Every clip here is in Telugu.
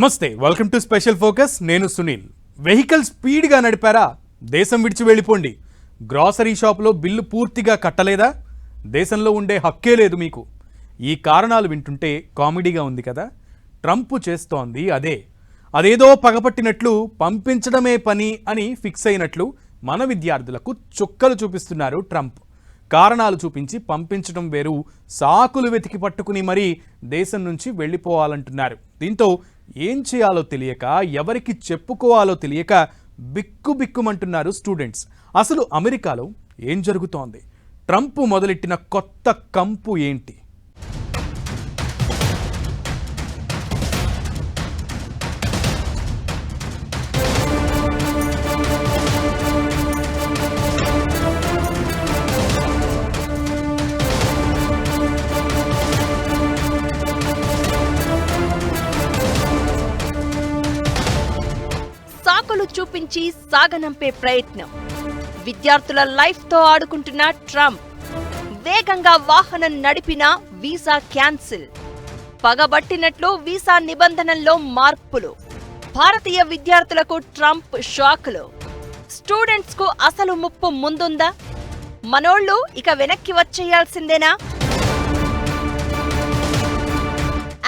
నమస్తే, వెల్కమ్ టు స్పెషల్ ఫోకస్. నేను సునీల్. వెహికల్ స్పీడ్గా నడిపారా? దేశం విడిచి వెళ్ళిపోండి. గ్రాసరీ షాప్లో బిల్లు పూర్తిగా కట్టలేదా? దేశంలో ఉండే హక్కే లేదు మీకు. ఈ కారణాలు వింటుంటే కామెడీగా ఉంది కదా. ట్రంప్ చేస్తోంది అదేదో పగపట్టినట్లు పంపించడమే పని అని ఫిక్స్ అయినట్లు మన విద్యార్థులకు చుక్కలు చూపిస్తున్నారు ట్రంప్. కారణాలు చూపించి పంపించడం వేరు, సాకులు వెతికి పట్టుకుని మరీ దేశం నుంచి వెళ్ళిపోవాలంటున్నారు. దీంతో ఏం చేయాలో తెలియక, ఎవరికి చెప్పుకోవాలో తెలియక బిక్కుబిక్కుమంటున్నారు స్టూడెంట్స్. అసలు అమెరికాలో ఏం జరుగుతోంది? ట్రంప్ మొదలెట్టిన కొత్త కంపు ఏంటి? చూపించి సాగనంపే ప్రయత్నం. విద్యార్థుల లైఫ్ తో ఆడుకుంటున్న ట్రంప్. వేగంగా వాహనం నడిపిన వీసా క్యాన్సిల్. పగబట్టినట్లు వీసా నిబంధనల్లో మార్పులు. భారతీయ విద్యార్థులకు ట్రంప్ షాకులు. స్టూడెంట్స్ కు అసలు ముప్పు ముందుందా? మనోళ్లు ఇక వెనక్కి వచ్చేయాల్సిందేనా?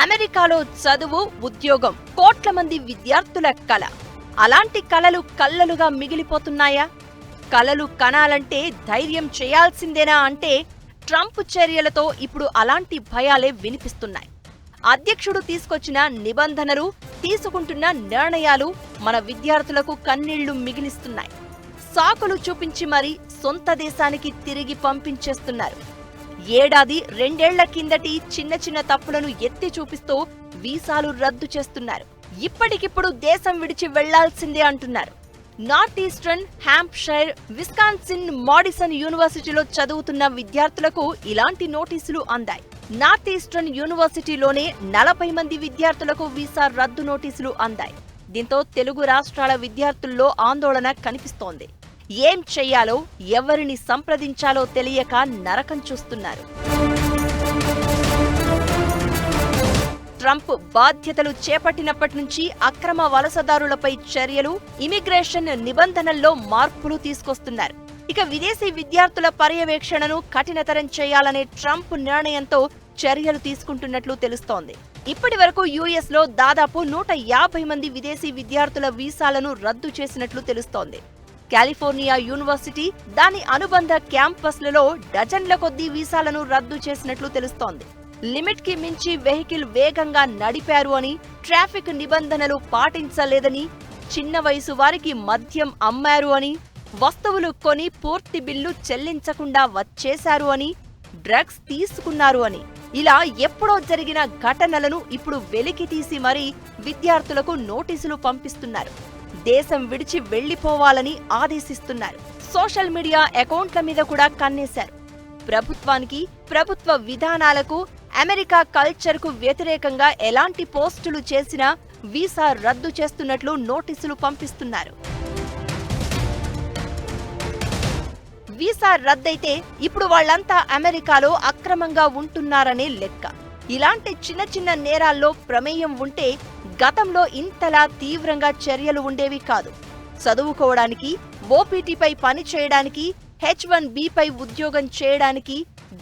అమెరికాలో చదువు, ఉద్యోగం కోట్ల మంది విద్యార్థుల కల. అలాంటి కలలు కల్లలుగా మిగిలిపోతున్నాయా? కలలు కనాలంటే ధైర్యం చేయాల్సిందేనా అంటే ట్రంప్ చర్యలతో ఇప్పుడు అలాంటి భయాలే వినిపిస్తున్నాయి. అధ్యక్షుడు తీసుకొచ్చిన నిబంధనలు, తీసుకుంటున్న నిర్ణయాలు మన విద్యార్థులకు కన్నీళ్లు మిగిలిస్తున్నాయి. సాకులు చూపించి మరీ సొంత దేశానికి తిరిగి పంపించేస్తున్నారు. ఏడాది, రెండేళ్ల కిందటి చిన్న చిన్న తప్పులను ఎత్తి చూపిస్తూ వీసాలు రద్దు చేస్తున్నారు. ఇప్పటికిప్పుడు దేశం విడిచి వెళ్లాల్సిందే అంటున్నారు. North eastern, Hampshire, Wisconsin, Madison యూనివర్సిటీలో చదువుతున్న విద్యార్థులకు ఇలాంటి నోటీసులు అందాయి. నార్త్ ఈస్టర్న్ యూనివర్సిటీలోనే 40 మంది విద్యార్థులకు వీసా రద్దు నోటీసులు అందాయి. దీంతో తెలుగు రాష్ట్రాల విద్యార్థుల్లో ఆందోళన కనిపిస్తోంది. ఏం చెయ్యాలో, ఎవరిని సంప్రదించాలో తెలియక నరకం చూస్తున్నారు. ట్రంప్ బాధ్యతలు చేపట్టినప్పటి నుంచి అక్రమ వలసదారులపై చర్యలు, ఇమిగ్రేషన్ నిబంధనల్లో మార్పులు తీసుకొస్తున్నారు. ఇక విదేశీ విద్యార్థుల పర్యవేక్షణను కఠినతరం చేయాలనే ట్రంప్ నిర్ణయంతో చర్యలు తీసుకుంటున్నట్లు తెలుస్తోంది. ఇప్పటి వరకు యుఎస్ లో దాదాపు 150 మంది విదేశీ విద్యార్థుల వీసాలను రద్దు చేసినట్లు తెలుస్తోంది. కాలిఫోర్నియా యూనివర్సిటీ, దాని అనుబంధ క్యాంపస్లలో డజన్ల కొద్దీ వీసాలను రద్దు చేసినట్లు తెలుస్తోంది. లిమిట్ కి మించి వెహికల్ వేగంగా నడిపారు అని, ట్రాఫిక్ నిబంధనలు పాటించలేదని, చిన్న వయసు వారికి మద్యం అమ్మారు అని, వస్తువులు కొని పూర్తి బిల్లు చెల్లించకుండా వచ్చేశారు అని, డ్రగ్స్ తీసుకున్నారు అని, ఇలా ఎప్పుడో జరిగిన ఘటనలను ఇప్పుడు వెలికి తీసి మరీ విద్యార్థులకు నోటీసులు పంపిస్తున్నారు. దేశం విడిచి వెళ్లిపోవాలని ఆదేశిస్తున్నారు. సోషల్ మీడియా అకౌంట్ల మీద కూడా కన్నేశారు. ప్రభుత్వానికి, ప్రభుత్వ విధానాలకు, అమెరికా కల్చర్కు వ్యతిరేకంగా ఎలాంటి పోస్టులు చేసినా వీసా రద్దు చేస్తున్నట్లు నోటీసులు పంపిస్తున్నారు. వీసా రద్దయితే ఇప్పుడు వాళ్లంతా అమెరికాలో అక్రమంగా ఉంటున్నారనే లెక్క. ఇలాంటి చిన్న చిన్న నేరాల్లో ప్రమేయం ఉంటే గతంలో ఇంతలా తీవ్రంగా చర్యలు ఉండేవి కాదు. చదువుకోవడానికి, ఓపీటీపై పని చేయడానికి, H1Bపై ఉద్యోగం చేయడానికి,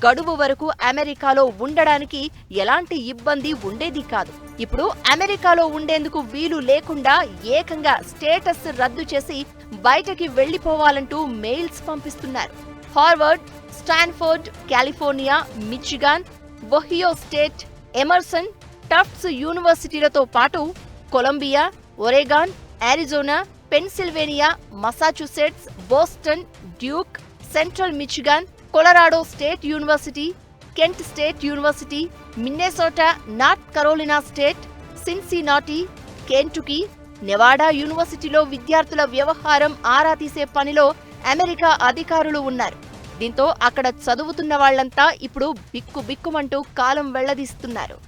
గడువు వరకు అమెరికాలో ఉండడానికి ఎలాంటి ఇబ్బంది ఉండేది కాదు. ఇప్పుడు అమెరికాలో ఉండేందుకు వీలు లేకుండా ఏకంగా స్టేటస్ రద్దు చేసి బయటకి వెళ్లిపోవాలంటూ మెయిల్స్ పంపిస్తున్నారు. Harvard, Stanford, California, Michigan, Ohio State, Emerson, Tufts యూనివర్సిటీలతో పాటు Columbia, Oregon, Arizona, Pennsylvania, Massachusetts, Boston, Duke, Central Michigan, Colorado State University, Kent State University, Minnesota, North Carolina State, Cincinnati, Kentucky, Nevada యూనివర్సిటీలో విద్యార్థుల వ్యవహారం ఆరా తీసే పనిలో అమెరికా అధికారులు ఉన్నారు. దీంతో అక్కడ చదువుతున్న వాళ్లంతా ఇప్పుడు బిక్కుబిక్కుమంటూ కాలం వెళ్లదీస్తున్నారు.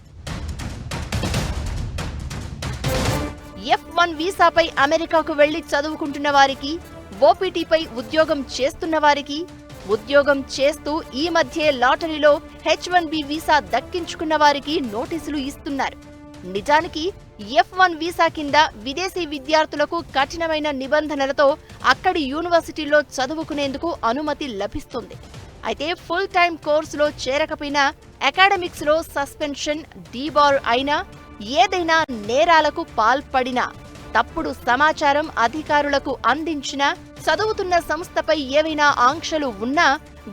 F1 వీసాపై అమెరికాకు వెళ్లి చదువుకుంటున్న వారికి, ఓపీటీపై ఉద్యోగం చేస్తున్న వారికి, ఉద్యోగం చేస్తూ ఈ మధ్య లాటరీలో H1B వీసా దక్కించుకున్న వారికి నోటీసులు ఇస్తున్నారు. నిజానికి F1 వీసా కింద విదేశీ విద్యార్థులకు కఠినమైన నిబంధనలతో అక్కడి యూనివర్సిటీల్లో చదువుకునేందుకు అనుమతి లభిస్తుంది. అయితే ఫుల్ టైం కోర్సులో చేరకపోయినా, అకాడమిక్స్ లో సస్పెన్షన్, డీబార్ అయినా, ఏదైనా నేరాలకు పాల్పడినా, తప్పుడు సమాచారం అధికారులకు అందించినా, చదువుతున్న సంస్థపై ఏవైనా ఆంక్షలు ఉన్నా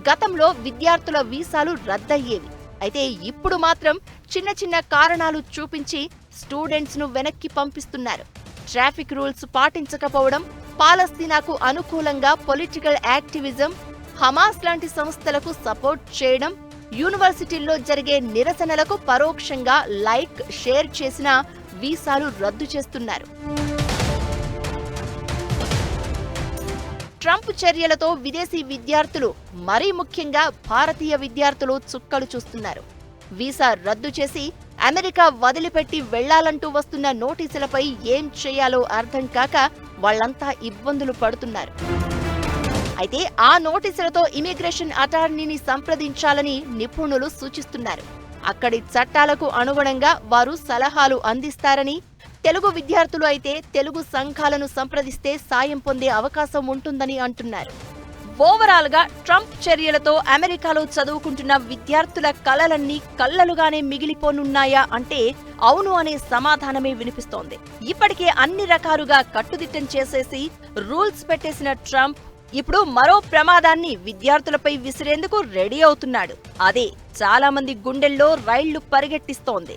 గతంలో విద్యార్థుల వీసాలు రద్దయ్యేవి. అయితే ఇప్పుడు మాత్రం చిన్న చిన్న కారణాలు చూపించి స్టూడెంట్స్ ను వెనక్కి పంపిస్తున్నారు. ట్రాఫిక్ రూల్స్ పాటించకపోవడం, పాలస్తీనాకు అనుకూలంగా పొలిటికల్ యాక్టివిజం, హమాస్ లాంటి సంస్థలకు సపోర్ట్ చేయడం, యూనివర్సిటీల్లో జరిగే నిరసనలకు పరోక్షంగా లైక్, షేర్ చేసిన వీసాలు రద్దు చేస్తున్నారు. ట్రంప్ చర్యలతో విదేశీ విద్యార్థులు, మరీ ముఖ్యంగా భారతీయ విద్యార్థులు చుక్కలు చూస్తున్నారు. వీసా రద్దు చేసి అమెరికా వదిలిపెట్టి వెళ్లాలంటూ వస్తున్న నోటీసులపై ఏం చేయాలో అర్థం కాక వాళ్లంతా ఇబ్బందులు పడుతున్నారు. అయితే ఆ నోటీసులతో ఇమిగ్రేషన్ అటార్నీని సంప్రదించాలని నిపుణులు సూచిస్తున్నారు. అక్కడి చట్టాలకు అనుగుణంగా వారు సలహాలు అందిస్తారని, తెలుగు విద్యార్థులు అయితే తెలుగు సంఘాలను సంప్రదిస్తే సాయం పొందే అవకాశం ఉంటుందని అంటున్నారు. ఓవరాల్ గా ట్రంప్ చర్యలతో అమెరికాలో చదువుకుంటున్న విద్యార్థుల కలలన్నీ కల్లలుగానే మిగిలిపోనున్నాయా అంటే అవును అనే సమాధానమే వినిపిస్తోంది. ఇప్పటికే అన్ని రకాలుగా కట్టుదిట్టం చేసేసి రూల్స్ పెట్టేసిన ట్రంప్ ఇప్పుడు మరో ప్రమాదాన్ని విద్యార్థులపై విసిరేందుకు రెడీ అవుతున్నాడు. అదే చాలా మంది గుండెల్లో రైళ్లు పరిగెట్టిస్తోంది.